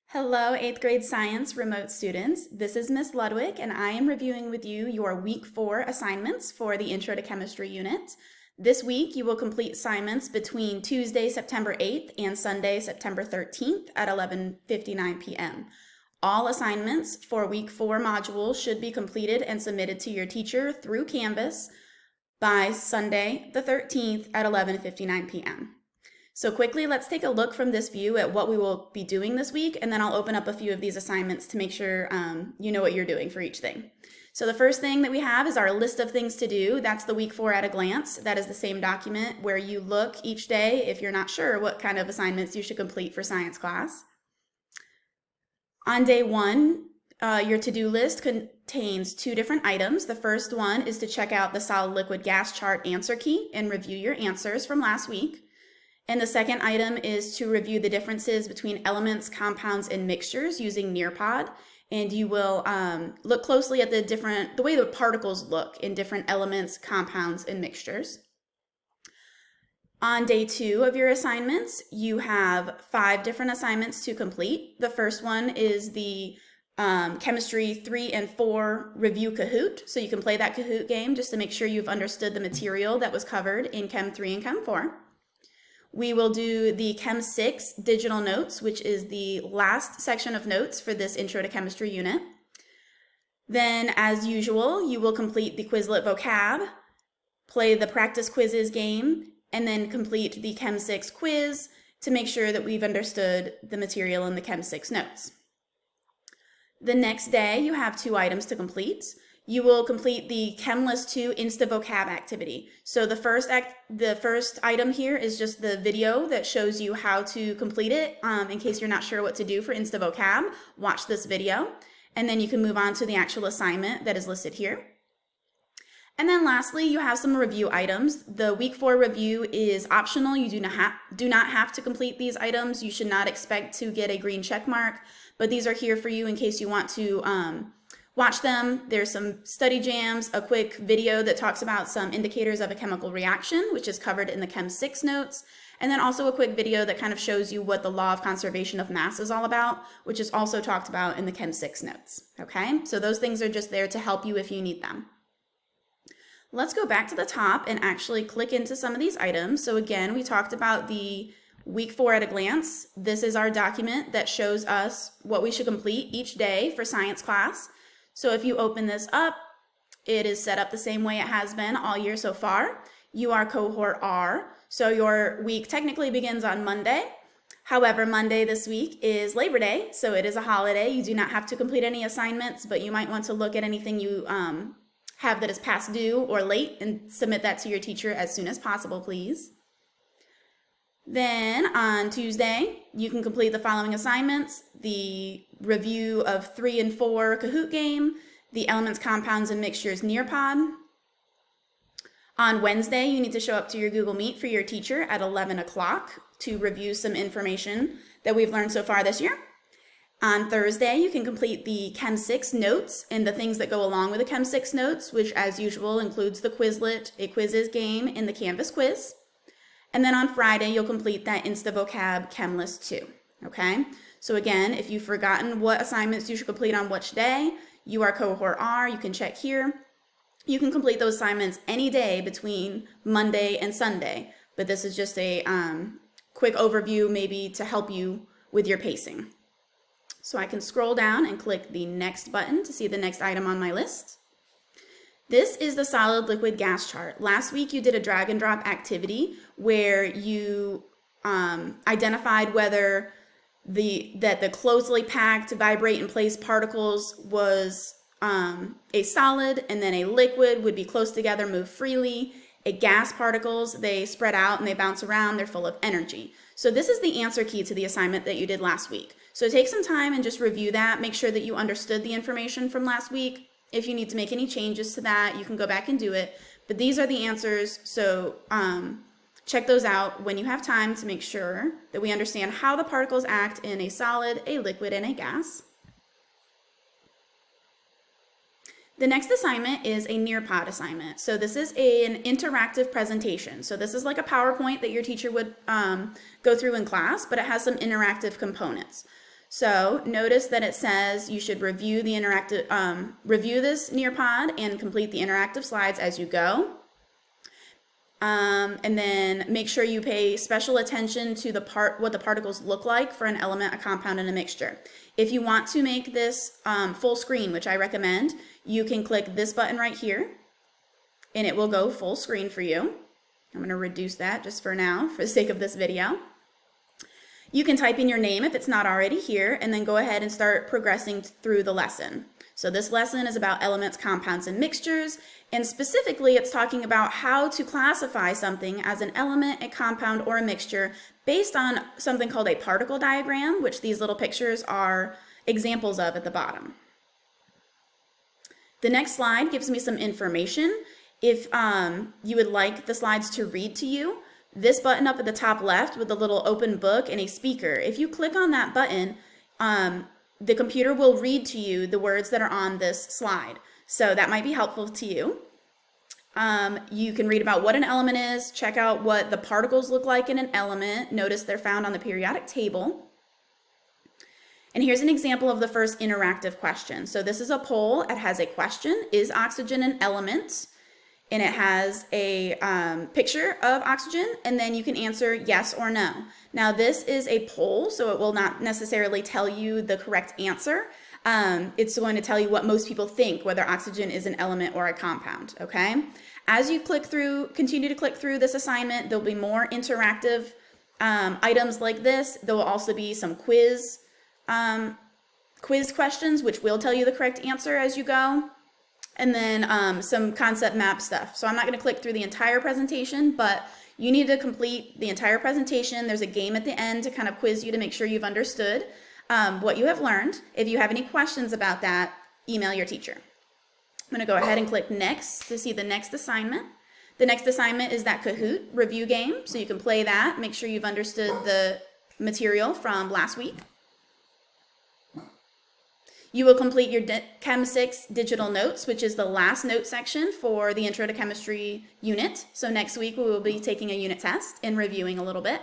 Hello, 8th grade science remote students. This is Miss Ludwig, and I am reviewing with you your week 4 assignments for the Intro to Chemistry unit. This week, you will complete assignments between Tuesday, September 8th and Sunday, September 13th at 11:59 p.m. All assignments for week 4 modules should be completed and submitted to your teacher through Canvas by Sunday, the 13th at 11:59 p.m. So quickly, let's take a look from this view at what we will be doing this week, and then I'll open up a few of these assignments to make sure you know what you're doing for each thing. So the first thing that we have is our list of things to do. That's the week 4 at a glance. That is the same document where you look each day if you're not sure what kind of assignments you should complete for science class. On day 1, your to-do list contains 2 different items. The first one is to check out the solid liquid gas chart answer key and review your answers from last week. And the second item is to review the differences between elements, compounds, and mixtures using Nearpod. And you will look closely at the way the particles look in different elements, compounds, and mixtures. On day 2 of your assignments, you have 5 different assignments to complete. The first one is the Chemistry 3 and 4 Review Kahoot. So you can play that Kahoot game just to make sure you've understood the material that was covered in Chem 3 and Chem 4. We will do the Chem 6 digital notes, which is the last section of notes for this Intro to Chemistry unit. Then, as usual, you will complete the Quizlet vocab, play the practice quizzes game, and then complete the Chem 6 quiz to make sure that we've understood the material in the Chem 6 notes. The next day, you have 2 items to complete. You will complete the ChemList 2 Insta Vocab activity. So the first item here is just the video that shows you how to complete it. In case you're not sure what to do for Insta Vocab, watch this video, and then you can move on to the actual assignment that is listed here. And then lastly, you have some review items. The week 4 review is optional. You do not have to complete these items. You should not expect to get a green check mark, but these are here for you in case you want to watch them. There's some study jams, a quick video that talks about some indicators of a chemical reaction, which is covered in the Chem 6 notes, and then also a quick video that kind of shows you what the law of conservation of mass is all about, which is also talked about in the Chem 6 notes. Okay, so those things are just there to help you if you need them. Let's go back to the top and actually click into some of these items. So again, we talked about the week 4 at a glance. This is our document that shows us what we should complete each day for science class. So if you open this up, it is set up the same way it has been all year so far. You are cohort R, so your week technically begins on Monday. However, Monday this week is Labor Day, so it is a holiday. You do not have to complete any assignments, but you might want to look at anything you have that is past due or late and submit that to your teacher as soon as possible, please. Then on Tuesday, you can complete the following assignments: the review of 3 and 4 Kahoot game, the elements, compounds, and mixtures Nearpod. On Wednesday, you need to show up to your Google Meet for your teacher at 11 o'clock to review some information that we've learned so far this year. On Thursday, you can complete the Chem 6 notes and the things that go along with the Chem 6 notes, which as usual includes the Quizlet, a quizzes game, and the Canvas quiz. And then on Friday, you'll complete that Insta Vocab ChemList 2, okay? So again, if you've forgotten what assignments you should complete on which day, you are cohort R, you can check here. You can complete those assignments any day between Monday and Sunday, but this is just a quick overview maybe to help you with your pacing. So I can scroll down and click the next button to see the next item on my list. This is the solid liquid gas chart. Last week you did a drag and drop activity where you identified whether the closely packed vibrate in place particles was a solid, and then a liquid would be close together, move freely. A gas particles, they spread out and they bounce around, they're full of energy. So this is the answer key to the assignment that you did last week. So take some time and just review that. Make sure that you understood the information from last week. If you need to make any changes to that, you can go back and do it. But these are the answers, so check those out when you have time to make sure that we understand how the particles act in a solid, a liquid, and a gas. The next assignment is a Nearpod assignment. So this is an interactive presentation. So this is like a PowerPoint that your teacher would go through in class, but it has some interactive components. So notice that it says you should review the review this Nearpod and complete the interactive slides as you go. And then make sure you pay special attention to what the particles look like for an element, a compound, and a mixture. If you want to make this full screen, which I recommend, you can click this button right here, and it will go full screen for you. I'm going to reduce that just for now, for the sake of this video. You can type in your name if it's not already here, and then go ahead and start progressing through the lesson. So this lesson is about elements, compounds, and mixtures, and specifically it's talking about how to classify something as an element, a compound, or a mixture based on something called a particle diagram, which these little pictures are examples of at the bottom. The next slide gives me some information. If you would like the slides to read to you, this button up at the top left with the little open book and a speaker, if you click on that button, the computer will read to you the words that are on this slide. So that might be helpful to you. You can read about what an element is, check out what the particles look like in an element. Notice they're found on the periodic table. And here's an example of the first interactive question. So this is a poll. It has a question: is oxygen an element? And it has a picture of oxygen, and then you can answer yes or no. Now this is a poll, so it will not necessarily tell you the correct answer. It's going to tell you what most people think, whether oxygen is an element or a compound, okay? As you continue to click through this assignment, there'll be more interactive items like this. There will also be some quiz questions, which will tell you the correct answer as you go. And then some concept map stuff. So I'm not going to click through the entire presentation, but you need to complete the entire presentation. There's a game at the end to kind of quiz you to make sure you've understood what you have learned. If you have any questions about that, email your teacher. I'm going to go ahead and click next to see the next assignment. The next assignment is that Kahoot review game. So you can play that, make sure you've understood the material from last week. You will complete your Chem 6 digital notes, which is the last note section for the Intro to Chemistry unit. So next week we will be taking a unit test and reviewing a little bit.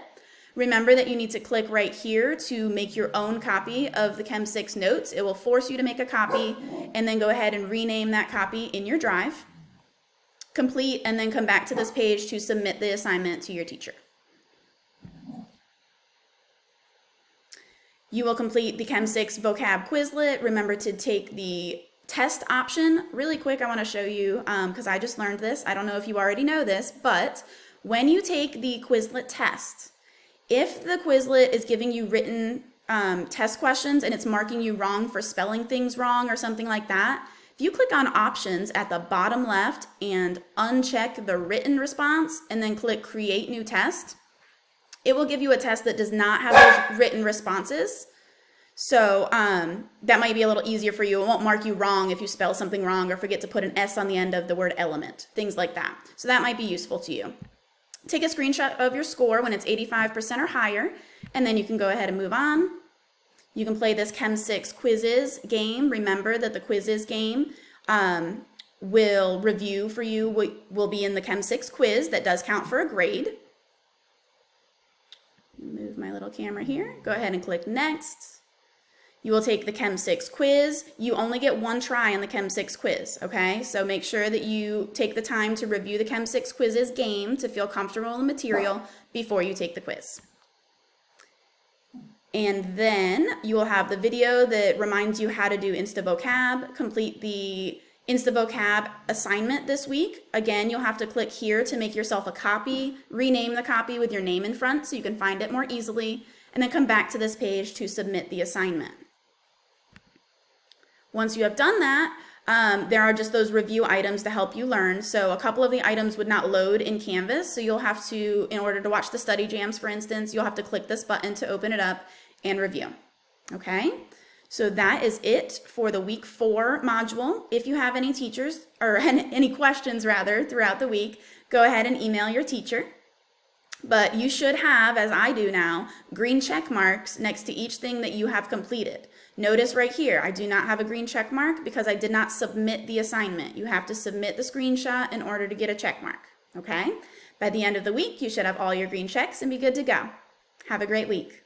Remember that you need to click right here to make your own copy of the Chem 6 notes. It will force you to make a copy, and then go ahead and rename that copy in your drive. Complete, and then come back to this page to submit the assignment to your teacher. You will complete the Chem 6 vocab Quizlet. Remember to take the test option. Really quick, I want to show you, because I just learned this. I don't know if you already know this, but when you take the Quizlet test, if the Quizlet is giving you written test questions and it's marking you wrong for spelling things wrong or something like that, if you click on options at the bottom left and uncheck the written response and then click create new test, it will give you a test that does not have those written responses. So that might be a little easier for you. It won't mark you wrong if you spell something wrong or forget to put an S on the end of the word element, things like that. So that might be useful to you. Take a screenshot of your score when it's 85% or higher, and then you can go ahead and move on. You can play this Chem 6 quizzes game. Remember that the quizzes game will review for you what will be in the Chem 6 quiz that does count for a grade. Move my little camera here. Go ahead and click next. You will take the Chem 6 quiz. You only get one try on the Chem 6 quiz, okay? So make sure that you take the time to review the Chem 6 quizzes game to feel comfortable in the material before you take the quiz. And then you will have the video that reminds you how to do InstaVocab. Complete the InstaVocab assignment this week. Again, you'll have to click here to make yourself a copy, rename the copy with your name in front so you can find it more easily, and then come back to this page to submit the assignment. Once you have done that, there are just those review items to help you learn. So a couple of the items would not load in Canvas, so you'll have to, in order to watch the study jams, for instance, you'll have to click this button to open it up and review. Okay? So that is it for the week 4 module. If you have any teachers, or any questions rather, throughout the week, go ahead and email your teacher. But you should have, as I do now, green check marks next to each thing that you have completed. Notice right here, I do not have a green check mark because I did not submit the assignment. You have to submit the screenshot in order to get a check mark, okay? By the end of the week, you should have all your green checks and be good to go. Have a great week.